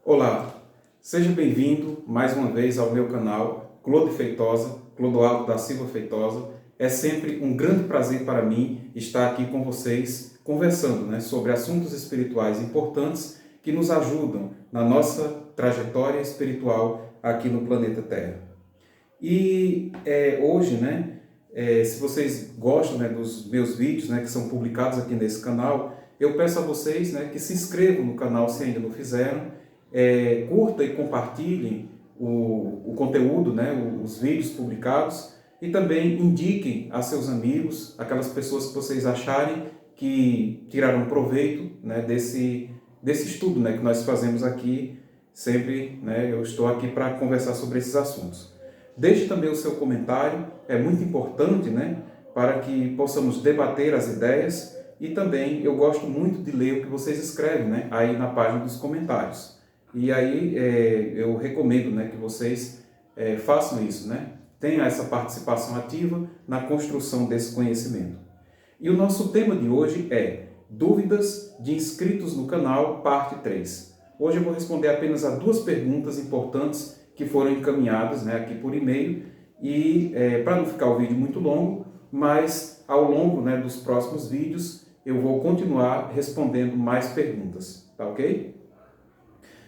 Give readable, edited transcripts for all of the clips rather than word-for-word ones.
Olá, seja bem-vindo mais uma vez ao meu canal Clodo Feitosa, Clodoaldo da Silva Feitosa. É sempre um grande prazer para mim estar aqui com vocês conversando, sobre assuntos espirituais importantes que nos ajudam na nossa trajetória espiritual aqui no planeta Terra. E hoje, se vocês gostam dos meus vídeos, que são publicados aqui nesse canal, eu peço a vocês que se inscrevam no canal se ainda não fizeram, curta e compartilhem o conteúdo, os vídeos publicados, e também indiquem a seus amigos, aquelas pessoas que vocês acharem que tiraram proveito desse estudo que nós fazemos aqui. Sempre eu estou aqui para conversar sobre esses assuntos. Deixe também o seu comentário, é muito importante para que possamos debater as ideias, e também eu gosto muito de ler o que vocês escrevem aí na página dos comentários. E aí eu recomendo que vocês façam isso, tenham essa participação ativa na construção desse conhecimento. E o nosso tema de hoje é Dúvidas de inscritos no canal, parte 3. Hoje eu vou responder apenas a 2 perguntas importantes que foram encaminhadas aqui por e-mail, e para não ficar o vídeo muito longo, mas ao longo dos próximos vídeos eu vou continuar respondendo mais perguntas, tá ok?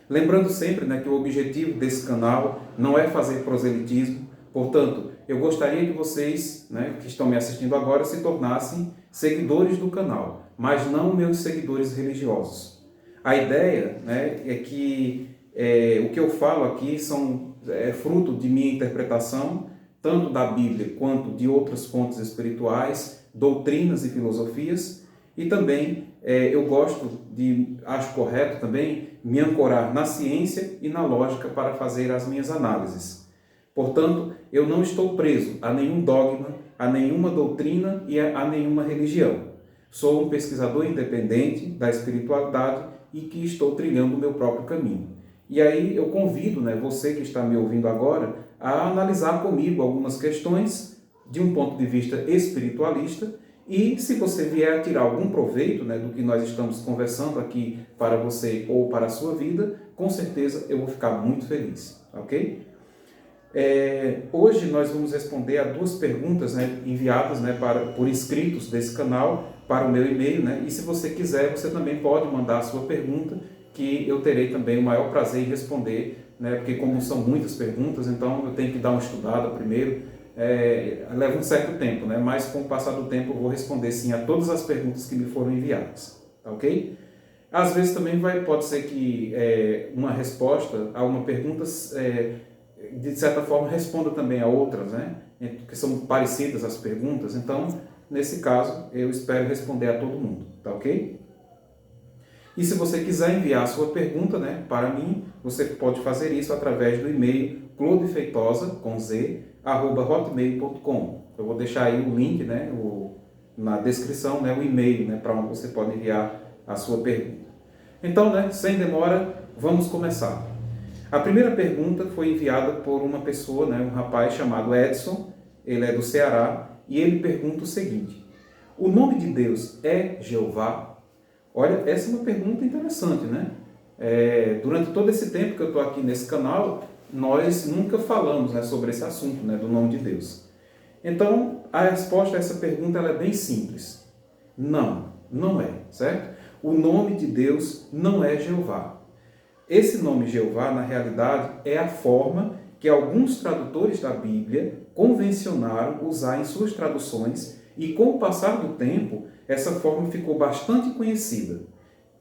Lembrando sempre que o objetivo desse canal não é fazer proselitismo, portanto, eu gostaria que vocês, que estão me assistindo agora, se tornassem seguidores do canal, mas não meus seguidores religiosos. A ideia é que o que eu falo aqui é fruto de minha interpretação, tanto da Bíblia quanto de outras fontes espirituais, doutrinas e filosofias, e também acho correto também me ancorar na ciência e na lógica para fazer as minhas análises. Portanto, eu não estou preso a nenhum dogma, a nenhuma doutrina e a nenhuma religião. Sou um pesquisador independente da espiritualidade e que estou trilhando o meu próprio caminho. E aí eu convido você que está me ouvindo agora a analisar comigo algumas questões de um ponto de vista espiritualista, e se você vier a tirar algum proveito do que nós estamos conversando aqui para você ou para a sua vida, com certeza eu vou ficar muito feliz, ok? Hoje nós vamos responder a 2 perguntas enviadas por inscritos desse canal para o meu e-mail, e se você quiser, você também pode mandar a sua pergunta, que eu terei também o maior prazer em responder, porque como são muitas perguntas, então eu tenho que dar uma estudada primeiro, leva um certo tempo, mas com o passar do tempo eu vou responder sim a todas as perguntas que me foram enviadas, tá ok? Às vezes também pode ser que uma resposta a uma pergunta, de certa forma, responda também a outras, que são parecidas as perguntas. Então, nesse caso, eu espero responder a todo mundo, tá ok? E se você quiser enviar a sua pergunta para mim, você pode fazer isso através do e-mail clodefeitosa, com z, @hotmail.com. Eu vou deixar aí o link na descrição, o e-mail para onde você pode enviar a sua pergunta. Então, sem demora, vamos começar. A primeira pergunta foi enviada por uma pessoa, um rapaz chamado Edson, ele é do Ceará, e ele pergunta o seguinte: o nome de Deus é Jeová? Olha, essa é uma pergunta interessante, durante todo esse tempo que eu estou aqui nesse canal, nós nunca falamos sobre esse assunto, do nome de Deus. Então, a resposta a essa pergunta ela é bem simples. Não é, certo? O nome de Deus não é Jeová. Esse nome Jeová, na realidade, é a forma que alguns tradutores da Bíblia convencionaram usar em suas traduções, e com o passar do tempo, essa forma ficou bastante conhecida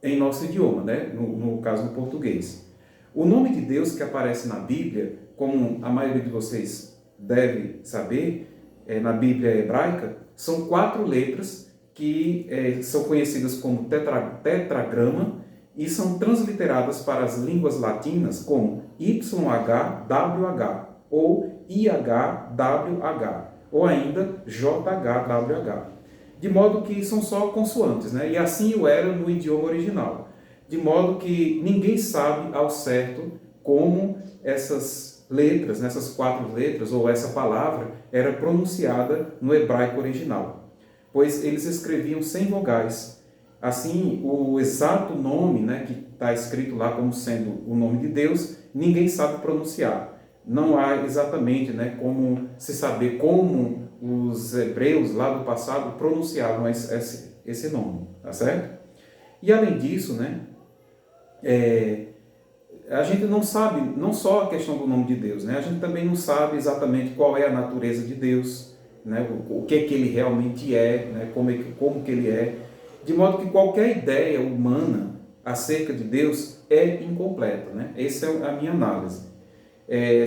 em nosso idioma, no caso no português. O nome de Deus que aparece na Bíblia, como a maioria de vocês deve saber, na Bíblia hebraica, são 4 letras que são conhecidas como tetragrama e são transliteradas para as línguas latinas como YHWH ou IHWH ou ainda JHWH. De modo que são só consoantes, e assim o era no idioma original. De modo que ninguém sabe ao certo como essas letras, essas 4 letras, ou essa palavra, era pronunciada no hebraico original. Pois eles escreviam sem vogais. Assim, o exato nome, né, que está escrito lá como sendo o nome de Deus, ninguém sabe pronunciar. Não há exatamente, né, como se saber como os hebreus lá do passado pronunciavam esse nome, tá certo? E além disso, né, a gente não sabe não só a questão do nome de Deus, né, a gente também não sabe exatamente qual é a natureza de Deus, né, o que é que ele realmente é, né, como que ele é, de modo que qualquer ideia humana acerca de Deus é incompleta, né? Essa é a minha análise.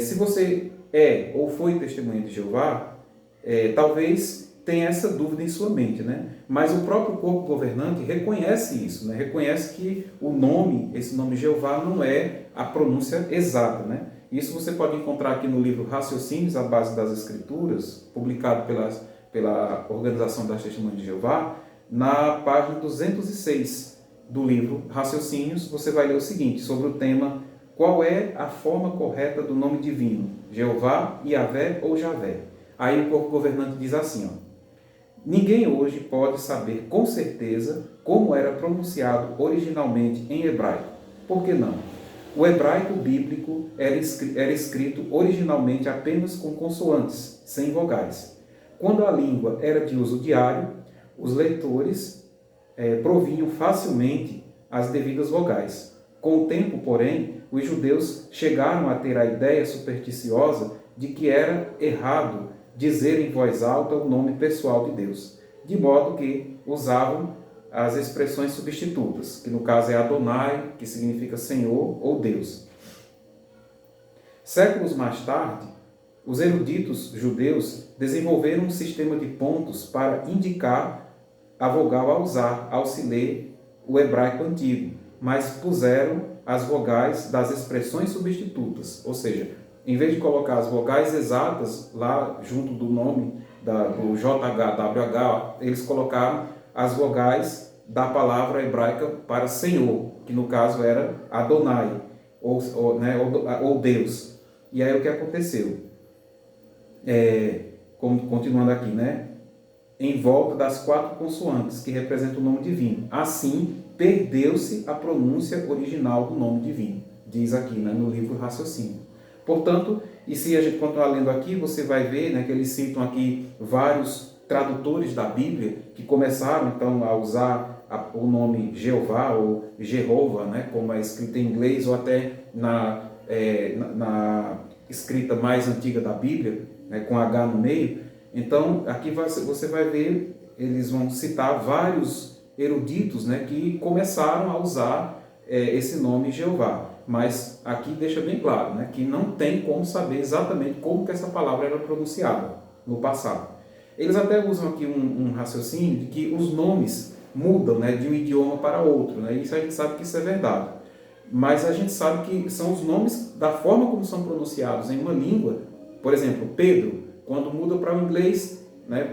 Se você é ou foi testemunha de Jeová, talvez tenha essa dúvida em sua mente, né? Mas o próprio corpo governante reconhece isso, né? Reconhece que o nome, esse nome Jeová, não é a pronúncia exata, né? Isso você pode encontrar aqui no livro Raciocínios à Base das Escrituras, publicado pela Organização das Testemunhas de Jeová, na página 206 do livro Raciocínios. Você vai ler o seguinte, sobre o tema: qual é a forma correta do nome divino? Jeová, Yahvé ou Javé? Aí o corpo governante diz assim, ó: ninguém hoje pode saber com certeza como era pronunciado originalmente em hebraico. Por que não? O hebraico bíblico era escrito originalmente apenas com consoantes, sem vogais. Quando a língua era de uso diário, os leitores provinham facilmente as devidas vogais. Com o tempo, porém, os judeus chegaram a ter a ideia supersticiosa de que era errado dizer em voz alta o nome pessoal de Deus, de modo que usavam as expressões substitutas, que no caso é Adonai, que significa Senhor ou Deus. Séculos mais tarde, os eruditos judeus desenvolveram um sistema de pontos para indicar a vogal a usar ao se ler o hebraico antigo, mas puseram as vogais das expressões substitutas, ou seja, em vez de colocar as vogais exatas lá junto do nome do JHWH, eles colocaram as vogais da palavra hebraica para Senhor, que no caso era Adonai, ou Deus. E aí o que aconteceu? Continuando aqui, né? Em volta das 4 consoantes que representam o nome divino. Assim, perdeu-se a pronúncia original do nome divino, diz aqui, né, no livro Raciocínio. Portanto, e se a gente continuar lendo aqui, você vai ver, né, que eles citam aqui vários tradutores da Bíblia que começaram então a usar o nome Jeová ou Jeová, né, como é escrito em inglês, ou até na escrita mais antiga da Bíblia, né, com H no meio. Então, aqui você vai ver, eles vão citar vários eruditos, né, que começaram a usar esse nome Jeová. Mas aqui deixa bem claro, né, que não tem como saber exatamente como que essa palavra era pronunciada no passado. Eles até usam aqui um raciocínio de que os nomes mudam, né, de um idioma para outro, né, isso a gente sabe que isso é verdade. Mas a gente sabe que são os nomes da forma como são pronunciados em uma língua. Por exemplo, Pedro, quando muda para o inglês, né,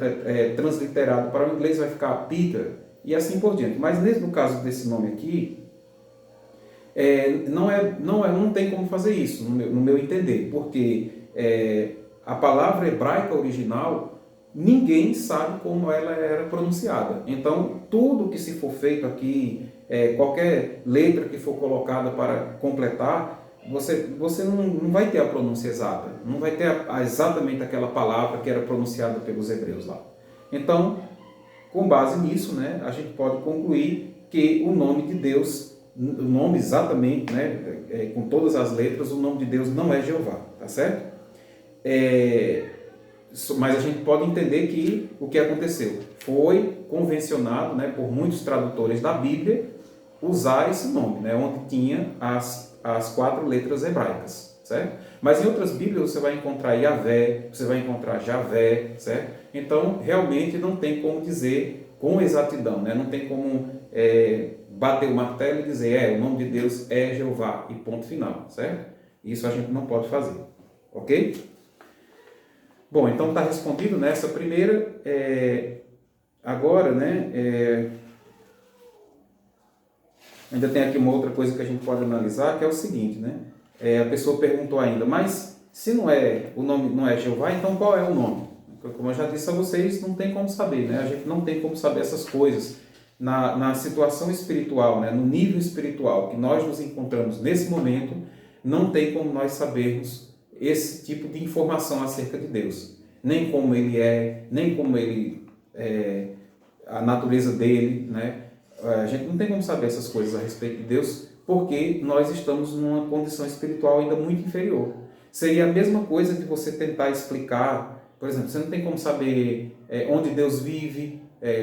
transliterado para o inglês, vai ficar Peter, e assim por diante. Mas no caso desse nome aqui, não tem como fazer isso, no meu entender, porque a palavra hebraica original, ninguém sabe como ela era pronunciada. Então, tudo que se for feito aqui, qualquer letra que for colocada para completar, você não vai ter a pronúncia exata, não vai ter exatamente aquela palavra que era pronunciada pelos hebreus lá. Então, com base nisso, né, a gente pode concluir que o nome de Deus, o nome exatamente, né, com todas as letras, o nome de Deus não é Jeová, tá certo? Mas a gente pode entender que o que aconteceu foi convencionado, né, por muitos tradutores da Bíblia usar esse nome, né, onde tinha as 4 letras hebraicas, certo? Mas em outras Bíblias você vai encontrar Yahvé, você vai encontrar Javé, certo? Então, realmente não tem como dizer com exatidão, né? Não tem como bater o martelo e dizer, o nome de Deus é Jeová, e ponto final, certo? Isso a gente não pode fazer, ok? Bom, então está respondido nessa primeira. Agora, né, ainda tem aqui uma outra coisa que a gente pode analisar, que é o seguinte, né? A pessoa perguntou ainda, mas se o nome não é Jeová, então qual é o nome? Como eu já disse a vocês, não tem como saber, né? A gente não tem como saber essas coisas na situação espiritual, né, no nível espiritual que nós nos encontramos nesse momento, não tem como nós sabermos esse tipo de informação acerca de Deus. Nem como Ele é, nem como Ele a natureza dele, né? A gente não tem como saber essas coisas a respeito de Deus, porque nós estamos numa condição espiritual ainda muito inferior. Seria a mesma coisa de você tentar explicar, por exemplo, você não tem como saber onde Deus vive,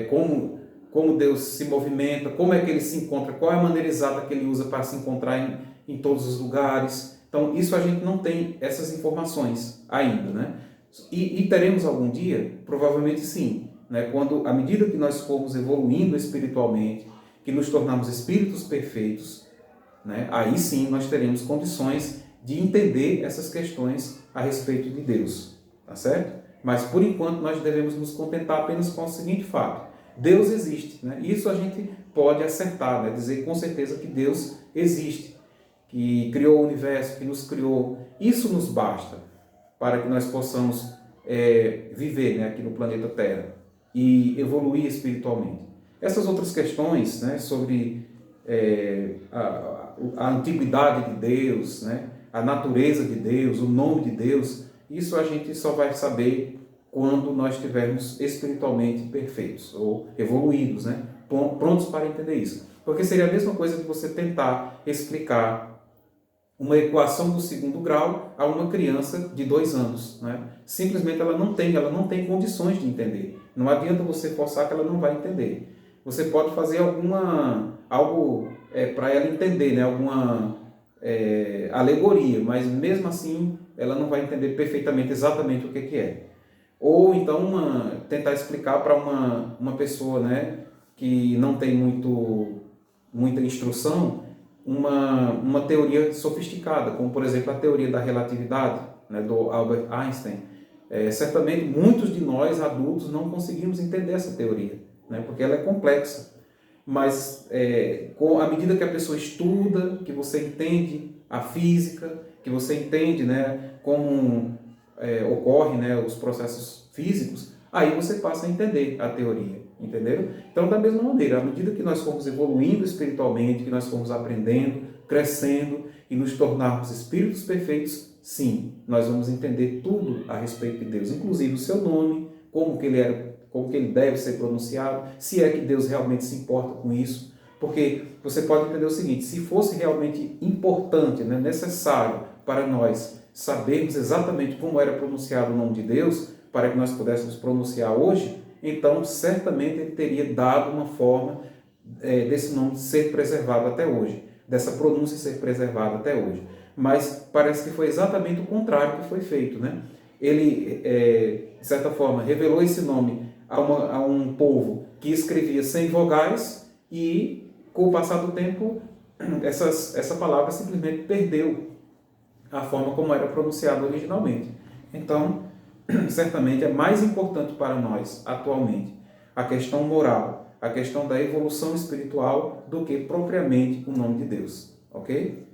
como Deus se movimenta, como é que Ele se encontra, qual é a maneira exata que Ele usa para se encontrar em todos os lugares. Então, isso a gente não tem essas informações ainda, né? E teremos algum dia? Provavelmente sim. Né? Quando, à medida que nós formos evoluindo espiritualmente, que nos tornarmos espíritos perfeitos, né? Aí sim nós teremos condições de entender essas questões a respeito de Deus, tá certo? Mas por enquanto nós devemos nos contentar apenas com o seguinte fato: Deus existe, né? Isso a gente pode acertar, né? Dizer com certeza que Deus existe, que criou o universo, que nos criou. Isso nos basta para que nós possamos viver, né, aqui no planeta Terra e evoluir espiritualmente. Essas outras questões, né, sobre a antiguidade de Deus, né, a natureza de Deus, o nome de Deus, isso a gente só vai saber quando nós estivermos espiritualmente perfeitos ou evoluídos, né, prontos para entender isso. Porque seria a mesma coisa de você tentar explicar uma equação do segundo grau a uma criança de 2 anos. Né? Simplesmente ela não tem condições de entender. Não adianta você forçar que ela não vai entender. Você pode fazer algo para ela entender, né? Alguma alegoria, mas mesmo assim ela não vai entender perfeitamente exatamente o que é. Ou então tentar explicar para uma pessoa, né, que não tem muita instrução, uma teoria sofisticada, como por exemplo a teoria da relatividade, né, do Albert Einstein. Certamente muitos de nós adultos não conseguimos entender essa teoria, né, porque ela é complexa. Mas à medida que a pessoa estuda, que você entende a física, que você entende, né, como ocorrem, né, os processos físicos, aí você passa a entender a teoria. Entenderam? Então, da mesma maneira, à medida que nós formos evoluindo espiritualmente, que nós formos aprendendo, crescendo e nos tornarmos espíritos perfeitos, sim, nós vamos entender tudo a respeito de Deus, inclusive o seu nome, como que ele deve ser pronunciado, se é que Deus realmente se importa com isso. Porque você pode entender o seguinte: se fosse realmente importante, né, necessário para nós sabermos exatamente como era pronunciado o nome de Deus, para que nós pudéssemos pronunciar hoje, então certamente ele teria dado uma forma desse nome ser preservado até hoje, dessa pronúncia ser preservada até hoje. Mas parece que foi exatamente o contrário que foi feito, né? Ele, de certa forma, revelou esse nome a um povo que escrevia sem vogais e, com o passar do tempo, essa palavra simplesmente perdeu a forma como era pronunciada originalmente. Então, certamente é mais importante para nós, atualmente, a questão moral, a questão da evolução espiritual, do que propriamente o nome de Deus, ok?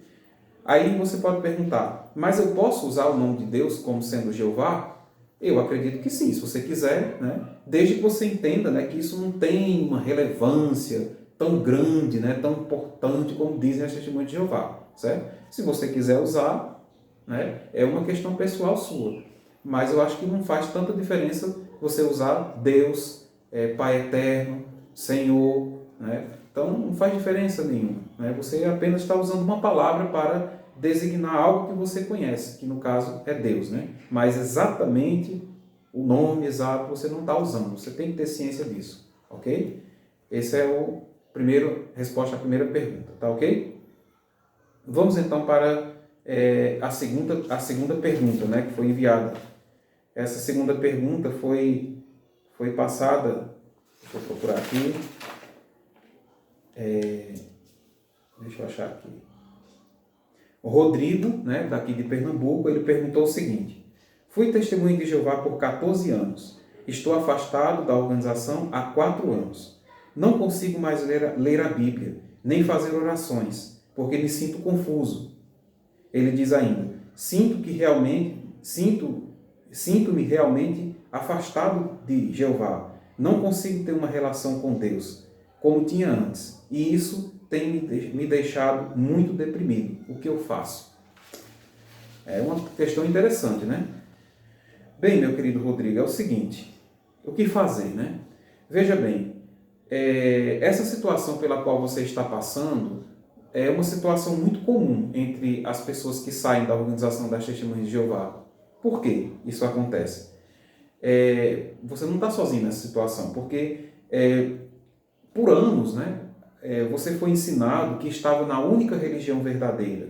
Aí você pode perguntar: mas eu posso usar o nome de Deus como sendo Jeová? Eu acredito que sim, se você quiser, né? Desde que você entenda, né, que isso não tem uma relevância tão grande, né, tão importante como dizem as testemunhas de Jeová, certo? Se você quiser usar, né, é uma questão pessoal sua. Mas eu acho que não faz tanta diferença você usar Deus, Pai Eterno, Senhor, né? Então não faz diferença nenhuma, né? Você apenas está usando uma palavra para designar algo que você conhece, que no caso é Deus, né? Mas exatamente o nome exato você não está usando, você tem que ter ciência disso, ok? Essa é a resposta à primeira pergunta, tá ok? Vamos então para a segunda pergunta, né, que foi enviada. Essa segunda pergunta foi passada, deixa eu procurar aqui, deixa eu achar aqui. O Rodrigo, né, daqui de Pernambuco, ele perguntou o seguinte: fui testemunha de Jeová por 14 anos, estou afastado da organização há 4 anos. Não consigo mais ler a Bíblia, nem fazer orações, porque me sinto confuso. Ele diz ainda: sinto-me realmente afastado de Jeová. Não consigo ter uma relação com Deus. como tinha antes. E isso tem me deixado muito deprimido. O que eu faço? É uma questão interessante, né? Bem, meu querido Rodrigo, é o seguinte, o que fazer, né? Veja bem, essa situação pela qual você está passando é uma situação muito comum entre as pessoas que saem da organização das Testemunhas de Jeová. Por que isso acontece? Você não está sozinho nessa situação, porque por anos, né, você foi ensinado que estava na única religião verdadeira.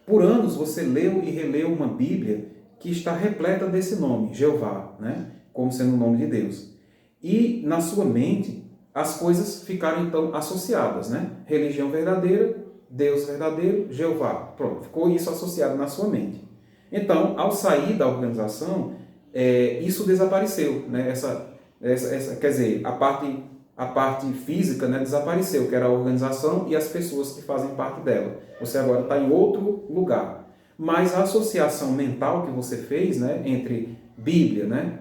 Por anos você leu e releu uma Bíblia que está repleta desse nome, Jeová, né, como sendo o nome de Deus. E na sua mente as coisas ficaram então associadas, né? Religião verdadeira, Deus verdadeiro, Jeová. Pronto, ficou isso associado na sua mente. Então, ao sair da organização, isso desapareceu, né? Quer dizer, a parte física, né, desapareceu, que era a organização e as pessoas que fazem parte dela. Você agora está em outro lugar. Mas a associação mental que você fez, né, entre Bíblia, né,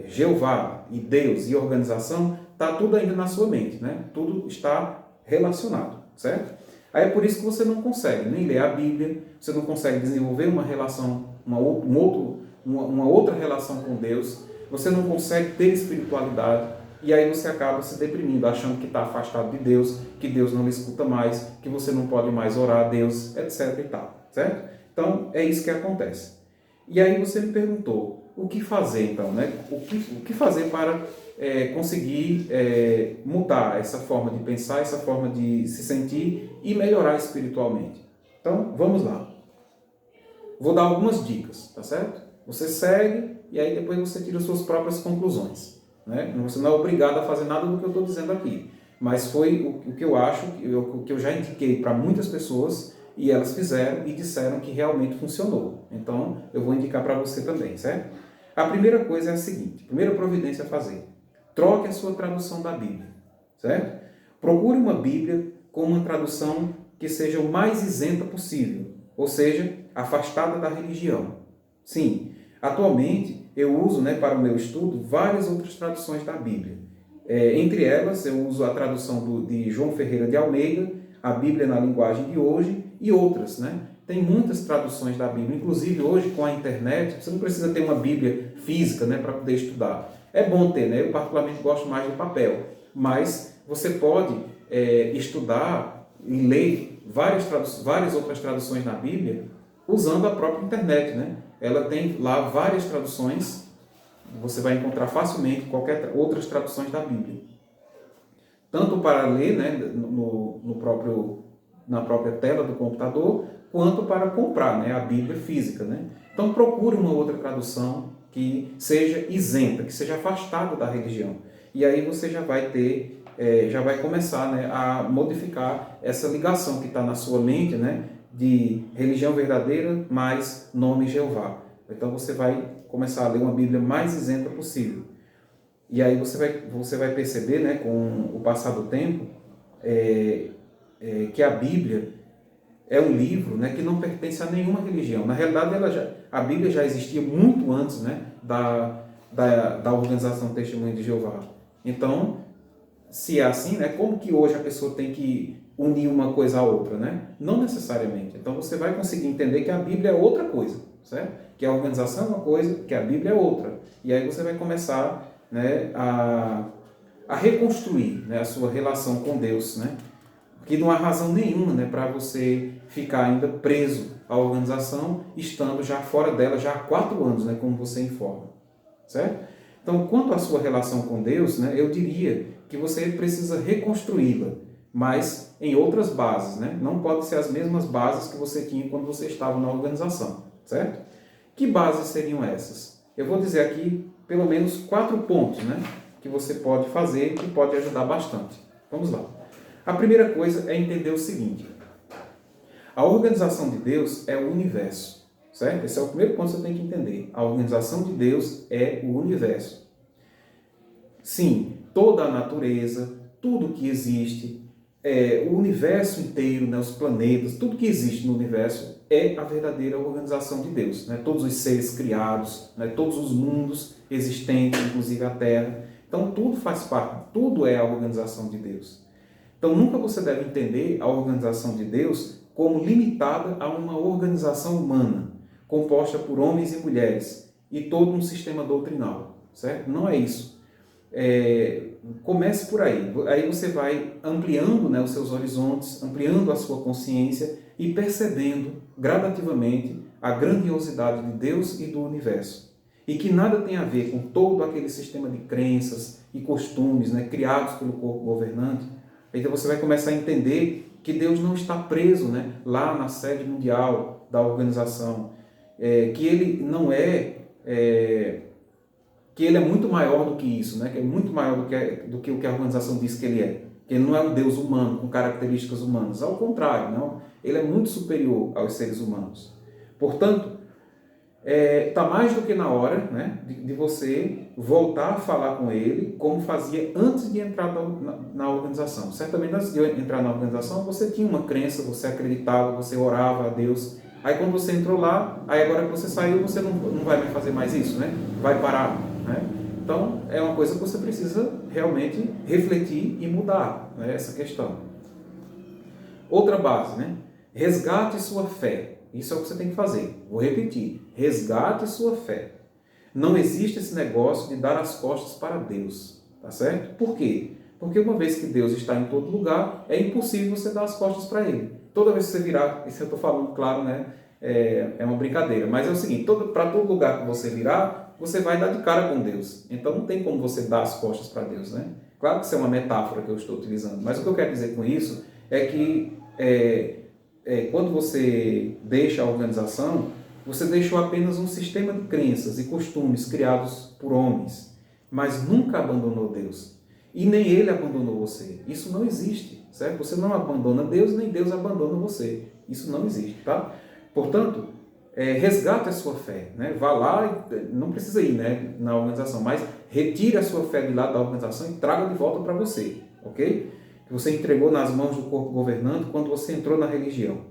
Jeová e Deus e organização, está tudo ainda na sua mente, né? Tudo está relacionado, certo? Aí é por isso que você não consegue nem ler a Bíblia, você não consegue desenvolver uma relação, uma outra relação com Deus, você não consegue ter espiritualidade, e aí você acaba se deprimindo, achando que está afastado de Deus, que Deus não lhe escuta mais, que você não pode mais orar a Deus, etc. e tal, certo? Então, é isso que acontece. E aí você me perguntou, o que fazer então, né? O que fazer para conseguir mudar essa forma de pensar, essa forma de se sentir e melhorar espiritualmente? Então, vamos lá. Vou dar algumas dicas, tá certo? Você segue e aí depois você tira suas próprias conclusões, né? Você não é obrigado a fazer nada do que eu estou dizendo aqui, mas foi o que eu acho, o que eu já indiquei para muitas pessoas e elas fizeram e disseram que realmente funcionou. Então, eu vou indicar para você também, certo? A primeira coisa é a seguinte, a primeira providência a fazer. Troque a sua tradução da Bíblia, certo? Procure uma Bíblia com uma tradução que seja o mais isenta possível, ou seja, afastada da religião. Sim, atualmente eu uso, né, para o meu estudo várias outras traduções da Bíblia. Entre elas, eu uso a tradução de João Ferreira de Almeida, a Bíblia na linguagem de hoje e outras, né? Tem muitas traduções da Bíblia, inclusive hoje com a internet, você não precisa ter uma Bíblia física, né, para poder estudar. É bom ter, né? Eu particularmente gosto mais do papel, mas você pode estudar e ler várias outras traduções da Bíblia usando a própria internet, né? Ela tem lá várias traduções, você vai encontrar facilmente outras traduções da Bíblia. Tanto para ler, né, na própria tela do computador, quanto para comprar, né, a Bíblia física, né? Então procure uma outra tradução que seja isenta, que seja afastada da religião. E aí você já vai ter, já vai começar, né, a modificar essa ligação que está na sua mente, né, de religião verdadeira mais nome Jeová. Então você vai começar a ler uma Bíblia mais isenta possível. E aí você vai perceber, né, com o passar do tempo, que a Bíblia é um livro, né, que não pertence a nenhuma religião. Na realidade, a Bíblia já existia muito antes, né, da organização Testemunha de Jeová. Então, se é assim, né, como que hoje a pessoa tem que unir uma coisa à outra, né? Não necessariamente. Então você vai conseguir entender que a Bíblia é outra coisa, certo? Que a organização é uma coisa, que a Bíblia é outra. E aí você vai começar, né, a reconstruir, né, a sua relação com Deus, né? Porque não há razão nenhuma, né, para você ficar ainda preso à organização, estando já fora dela já há 4 anos, né, como você informa, certo? Então, quanto à sua relação com Deus, né, eu diria que você precisa reconstruí-la, mas em outras bases, né? Não pode ser as mesmas bases que você tinha quando você estava na organização, certo? Que bases seriam essas? Eu vou dizer aqui pelo menos 4 pontos, né, que você pode fazer e pode ajudar bastante. Vamos lá. A primeira coisa é entender o seguinte: a organização de Deus é o universo, certo? Esse é o primeiro ponto que você tem que entender. A organização de Deus é o universo. Sim, toda a natureza, tudo que existe, o universo inteiro, né, os planetas, tudo que existe no universo é a verdadeira organização de Deus, né? Todos os seres criados, né, todos os mundos existentes, inclusive a Terra, Então tudo faz parte, tudo é a organização de Deus. Então nunca você deve entender a organização de Deus como limitada a uma organização humana, composta por homens e mulheres, e todo um sistema doutrinal, certo? Não é isso. Comece por aí. Aí você vai ampliando, né, os seus horizontes, ampliando a sua consciência e percebendo gradativamente a grandiosidade de Deus e do universo. E que nada tem a ver com todo aquele sistema de crenças e costumes, né, criados pelo corpo governante. Então você vai começar a entender que Deus não está preso, né, lá na sede mundial da organização, que ele não que ele é muito maior do que isso, né? Que é muito maior do que o que a organização diz que ele é. Que ele não é um Deus humano, com características humanas. Ao contrário, não. Ele é muito superior aos seres humanos. Portanto, está mais do que na hora, né, de você voltar a falar com ele como fazia antes de entrar na organização. Certamente antes de entrar na organização, você tinha uma crença, você acreditava, você orava a Deus. Aí quando você entrou lá, aí agora que você saiu, você não vai mais fazer mais isso, né? Vai parar, né? Então, é uma coisa que você precisa realmente refletir e mudar, né, essa questão. Outra base, né? Resgate sua fé. Isso é o que você tem que fazer. Vou repetir. Resgate sua fé. Não existe esse negócio de dar as costas para Deus. Tá certo? Por quê? Porque uma vez que Deus está em todo lugar, é impossível você dar as costas para Ele. Toda vez que você virar, isso eu estou falando, claro, né? É uma brincadeira. Mas é o seguinte, para todo lugar que você virar, você vai dar de cara com Deus. Então não tem como você dar as costas para Deus, né? Claro que isso é uma metáfora que eu estou utilizando. Mas o que eu quero dizer com isso é que quando você deixa a organização, você deixou apenas um sistema de crenças e costumes criados por homens, mas nunca abandonou Deus. E nem Ele abandonou você. Isso não existe, certo? Você não abandona Deus, nem Deus abandona você. Isso não existe, tá? Portanto, resgate a sua fé, né? Vá lá, não precisa ir, né, na organização, mas retire a sua fé de lá da organização e traga de volta para você, ok? Que você entregou nas mãos do corpo governante quando você entrou na religião.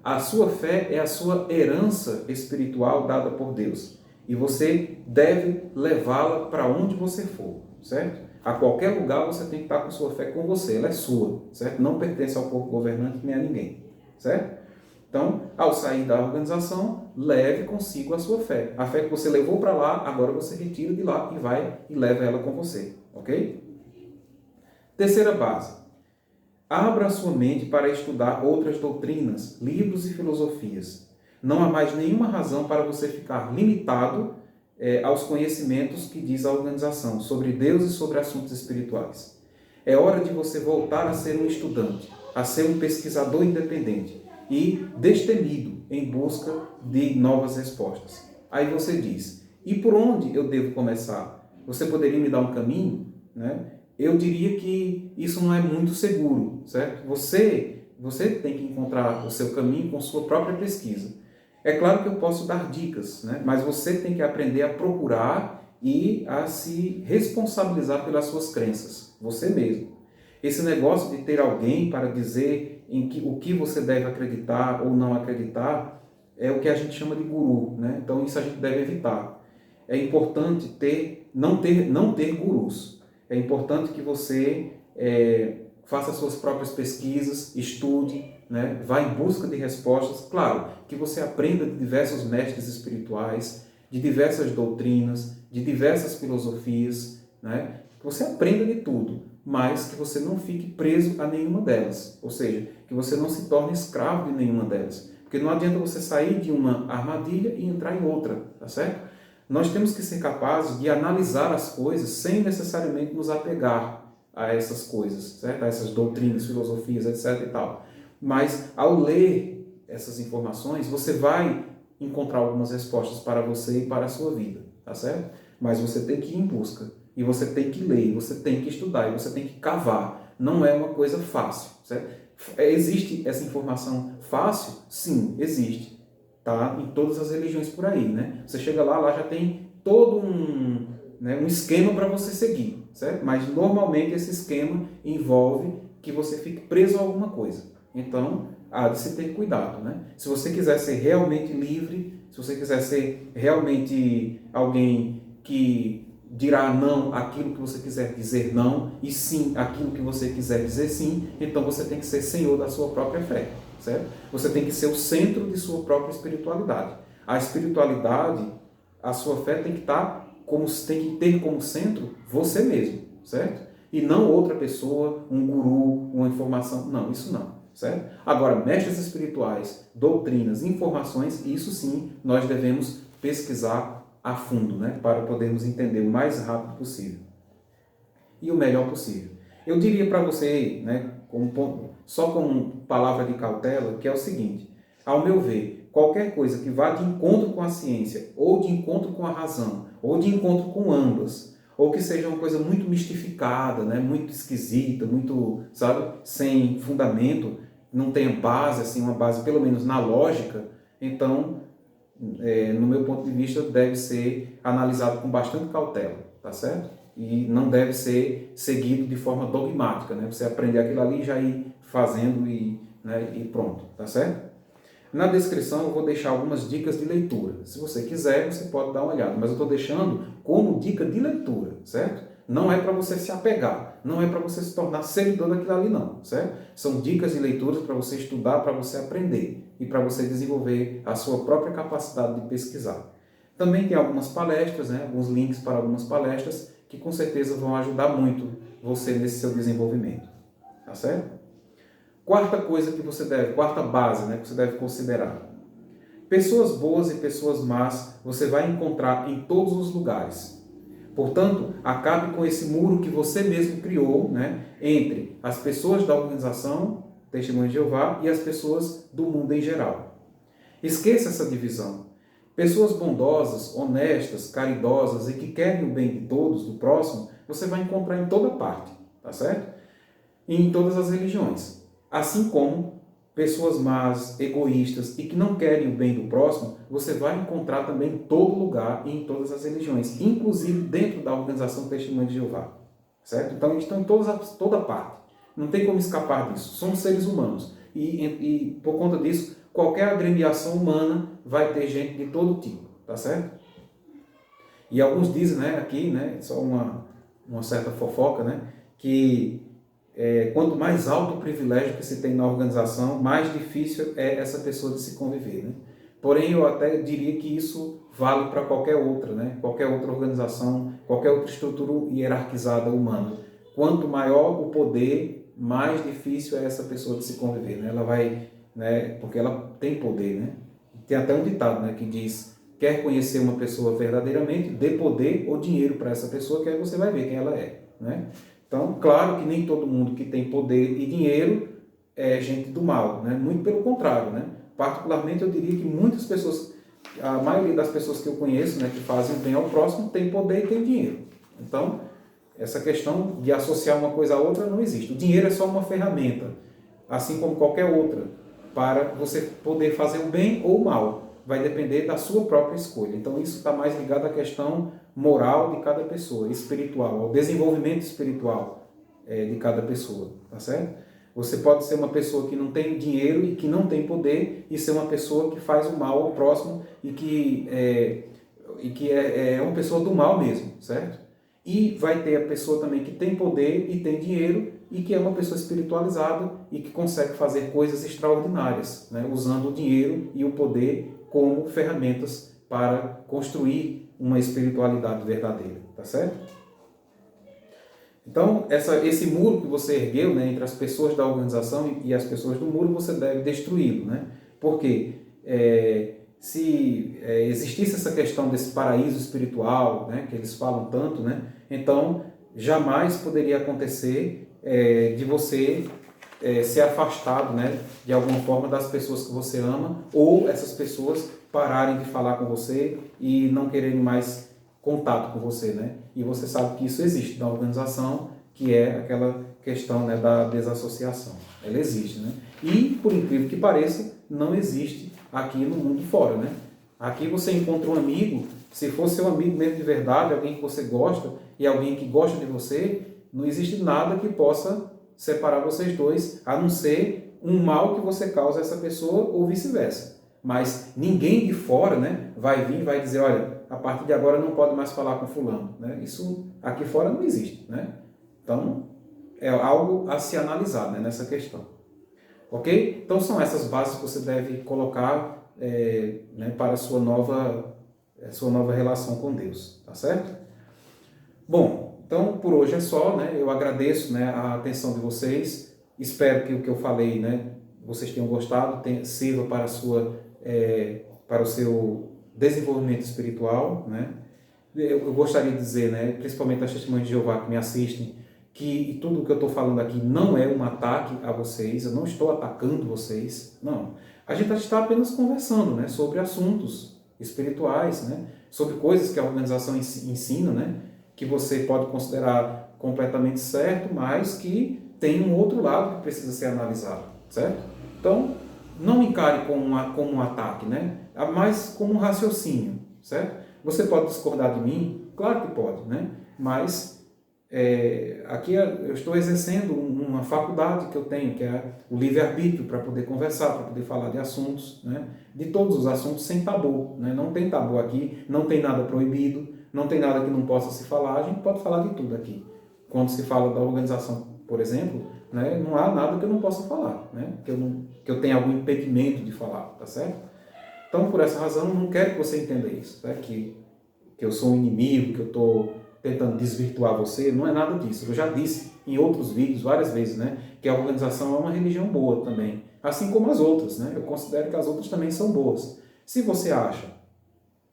A sua fé é a sua herança espiritual dada por Deus. E você deve levá-la para onde você for, certo? A qualquer lugar você tem que estar com sua fé com você, ela é sua, certo? Não pertence ao corpo governante nem a ninguém, certo? Então, ao sair da organização, leve consigo a sua fé. A fé que você levou para lá, agora você retira de lá e vai e leva ela com você, ok? Terceira base. Abra sua mente para estudar outras doutrinas, livros e filosofias. Não há mais nenhuma razão para você ficar limitado aos conhecimentos que diz a organização sobre Deus e sobre assuntos espirituais. É hora de você voltar a ser um estudante, a ser um pesquisador independente e destemido em busca de novas respostas. Aí você diz, e por onde eu devo começar? Você poderia me dar um caminho, né? Eu diria que isso não é muito seguro, certo? Você tem que encontrar o seu caminho com sua própria pesquisa. É claro que eu posso dar dicas, né? Mas você tem que aprender a procurar e a se responsabilizar pelas suas crenças, você mesmo. Esse negócio de ter alguém para dizer o que você deve acreditar ou não acreditar é o que a gente chama de guru, né? Então isso a gente deve evitar. É importante não ter gurus. É importante que você faça suas próprias pesquisas, estude, né? Vá em busca de respostas. Claro, que você aprenda de diversos mestres espirituais, de diversas doutrinas, de diversas filosofias, né? Que você aprenda de tudo, mas que você não fique preso a nenhuma delas. Ou seja, que você não se torne escravo de nenhuma delas. Porque não adianta você sair de uma armadilha e entrar em outra, tá certo? Nós temos que ser capazes de analisar as coisas sem necessariamente nos apegar a essas coisas, certo? A essas doutrinas, filosofias, etc. e tal. Mas ao ler essas informações, você vai encontrar algumas respostas para você e para a sua vida, tá certo? Mas você tem que ir em busca, e você tem que ler, e você tem que estudar, e você tem que cavar. Não é uma coisa fácil, certo? Existe essa informação fácil? Sim, existe. Tá? Em todas as religiões por aí, né? Você chega lá já tem todo um esquema para você seguir, certo? Mas normalmente esse esquema envolve que você fique preso a alguma coisa. Então, há de se ter cuidado, né? Se você quiser ser realmente livre, se você quiser ser realmente alguém que dirá não aquilo que você quiser dizer não e sim aquilo que você quiser dizer sim, então você tem que ser senhor da sua própria fé, certo? Você tem que ser o centro de sua própria espiritualidade. A espiritualidade, a sua fé tem que tem que ter como centro você mesmo, certo? E não outra pessoa, um guru, uma informação, não, isso não, certo? Agora, mestres espirituais, doutrinas, informações, isso sim, nós devemos pesquisar a fundo, né, para podermos entender o mais rápido possível e o melhor possível. Eu diria para você, né, só como palavra de cautela, que é o seguinte: ao meu ver, qualquer coisa que vá de encontro com a ciência, ou de encontro com a razão, ou de encontro com ambas, ou que seja uma coisa muito mistificada, né, muito esquisita, muito, sabe, sem fundamento, não tenha base, assim, uma base pelo menos na lógica, então no meu ponto de vista, deve ser analisado com bastante cautela, tá certo? E não deve ser seguido de forma dogmática, né? Você aprender aquilo ali e já ir fazendo né, e pronto, tá certo? Na descrição eu vou deixar algumas dicas de leitura. Se você quiser, você pode dar uma olhada, mas eu estou deixando como dica de leitura, certo? Não é para você se apegar, não é para você se tornar seguidor daquilo ali não, certo? São dicas de leituras para você estudar, para você aprender e para você desenvolver a sua própria capacidade de pesquisar. Também tem algumas palestras, né? Alguns links para algumas palestras que com certeza vão ajudar muito você nesse seu desenvolvimento, tá certo? Quarta base, né, que você deve considerar. Pessoas boas e pessoas más você vai encontrar em todos os lugares. Portanto, acabe com esse muro que você mesmo criou, né, entre as pessoas da organização Testemunho de Jeová e as pessoas do mundo em geral. Esqueça essa divisão. Pessoas bondosas, honestas, caridosas e que querem o bem de todos, do próximo, você vai encontrar em toda parte, tá certo? E em todas as religiões. Assim como pessoas más, egoístas e que não querem o bem do próximo, você vai encontrar também em todo lugar e em todas as religiões, inclusive dentro da organização Testemunho de Jeová, certo? Então, eles estão em toda parte. Não tem como escapar disso. Somos seres humanos. E por conta disso, qualquer agremiação humana vai ter gente de todo tipo, tá certo? E alguns dizem, né, aqui, né, só uma certa fofoca, né, que quanto mais alto o privilégio que se tem na organização, mais difícil é essa pessoa de se conviver, né? Porém, eu até diria que isso vale para qualquer outra, né? Qualquer outra organização, qualquer outra estrutura hierarquizada humana. Quanto maior o poder, mais difícil é essa pessoa de se conviver, né? Ela vai, né? Porque ela tem poder, né? Tem até um ditado, né? Que diz: quer conhecer uma pessoa verdadeiramente, dê poder ou dinheiro para essa pessoa, que aí você vai ver quem ela é, né? Então, claro que nem todo mundo que tem poder e dinheiro é gente do mal, né? Muito pelo contrário, né? Particularmente, eu diria que muitas pessoas, a maioria das pessoas que eu conheço, né, que fazem bem ao próximo, tem poder e tem dinheiro. Então, essa questão de associar uma coisa a outra não existe. O dinheiro é só uma ferramenta, assim como qualquer outra, para você poder fazer o bem ou o mal. Vai depender da sua própria escolha. Então, isso está mais ligado à questão moral de cada pessoa, espiritual, ao desenvolvimento espiritual de cada pessoa, tá certo? Você pode ser uma pessoa que não tem dinheiro e que não tem poder e ser uma pessoa que faz o mal ao próximo e que é uma pessoa do mal mesmo, certo? E vai ter a pessoa também que tem poder e tem dinheiro e que é uma pessoa espiritualizada e que consegue fazer coisas extraordinárias, né? Usando o dinheiro e o poder como ferramentas para construir uma espiritualidade verdadeira, tá certo? Então, esse muro que você ergueu, né, entre as pessoas da organização e as pessoas do muro, você deve destruí-lo, né? Porque se existisse essa questão desse paraíso espiritual, né, que eles falam tanto, né, então jamais poderia acontecer de você ser afastado, né, de alguma forma das pessoas que você ama, ou essas pessoas pararem de falar com você e não quererem mais contato com você, né? E você sabe que isso existe na organização, que é aquela questão, né, da desassociação. Ela existe, né? E, por incrível que pareça, não existe aqui no mundo fora, né? Aqui você encontra um amigo, se for seu amigo mesmo de verdade, alguém que você gosta e alguém que gosta de você, não existe nada que possa separar vocês dois, a não ser um mal que você causa a essa pessoa ou vice-versa. Mas ninguém de fora, né, vai vir e vai dizer: olha, a partir de agora não pode mais falar com fulano, né? Isso aqui fora não existe, né? Então, é algo a se analisar, né, nessa questão. Ok? Então, são essas bases que você deve colocar né, para a sua nova relação com Deus, tá certo? Bom, então por hoje é só, né? Eu agradeço, né, a atenção de vocês. Espero que o que eu falei, né, vocês tenham gostado, sirva para para o seu desenvolvimento espiritual, né? Eu gostaria de dizer, né, principalmente as testemunhas de Jeová que me assistem, que tudo o que eu estou falando aqui não é um ataque a vocês, eu não estou atacando vocês, não. A gente está apenas conversando, né, sobre assuntos espirituais, né, sobre coisas que a organização ensina, né, que você pode considerar completamente certo, mas que tem um outro lado que precisa ser analisado, certo? Então, não encare como um ataque, né, mas como um raciocínio, certo? Você pode discordar de mim? Claro que pode, né? Mas aqui eu estou exercendo uma faculdade que eu tenho, que é o livre-arbítrio, para poder conversar, para poder falar de assuntos, né? De todos os assuntos sem tabu, né? Não tem tabu aqui, não tem nada proibido, não tem nada que não possa se falar, a gente pode falar de tudo aqui. Quando se fala da organização, por exemplo, né? Não há nada que eu não possa falar, né? Que eu tenha algum impedimento de falar, tá certo? Então, por essa razão, não quero que você entenda isso, né? Que eu sou um inimigo, que eu estou tentando desvirtuar você, não é nada disso. Eu já disse em outros vídeos várias vezes, né, que a organização é uma religião boa também, assim como as outras, né? Eu considero que as outras também são boas. Se você acha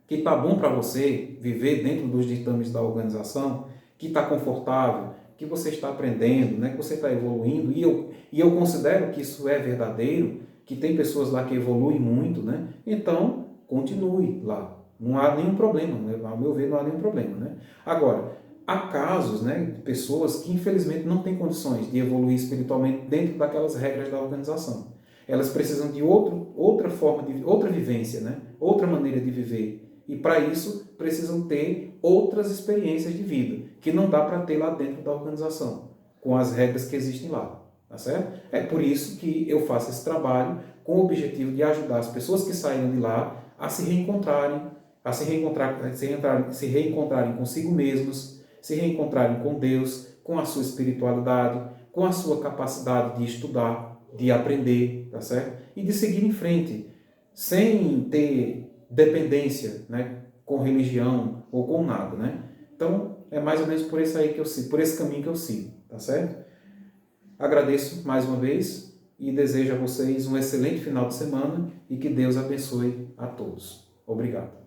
que está bom para você viver dentro dos ditames da organização, que está confortável, que você está aprendendo, né, que você está evoluindo, e eu considero que isso é verdadeiro, que tem pessoas lá que evoluem muito, né? Então, continue lá. Não há nenhum problema, né? Ao meu ver, não há nenhum problema, né? Agora, há casos, né, de pessoas que infelizmente não têm condições de evoluir espiritualmente dentro daquelas regras da organização. Elas precisam de outra forma, outra vivência, né? Outra maneira de viver. E para isso precisam ter outras experiências de vida, que não dá para ter lá dentro da organização, com as regras que existem lá. Tá certo? É por isso que eu faço esse trabalho com o objetivo de ajudar as pessoas que saíram de lá a se reencontrarem, se reencontrarem consigo mesmos, se reencontrarem com Deus, com a sua espiritualidade, com a sua capacidade de estudar, de aprender, tá certo? E de seguir em frente, sem ter dependência, né, com religião ou com nada, né? Então, é mais ou menos por esse aí que eu sigo, por esse caminho que eu sigo, tá certo? Agradeço mais uma vez e desejo a vocês um excelente final de semana e que Deus abençoe a todos. Obrigado.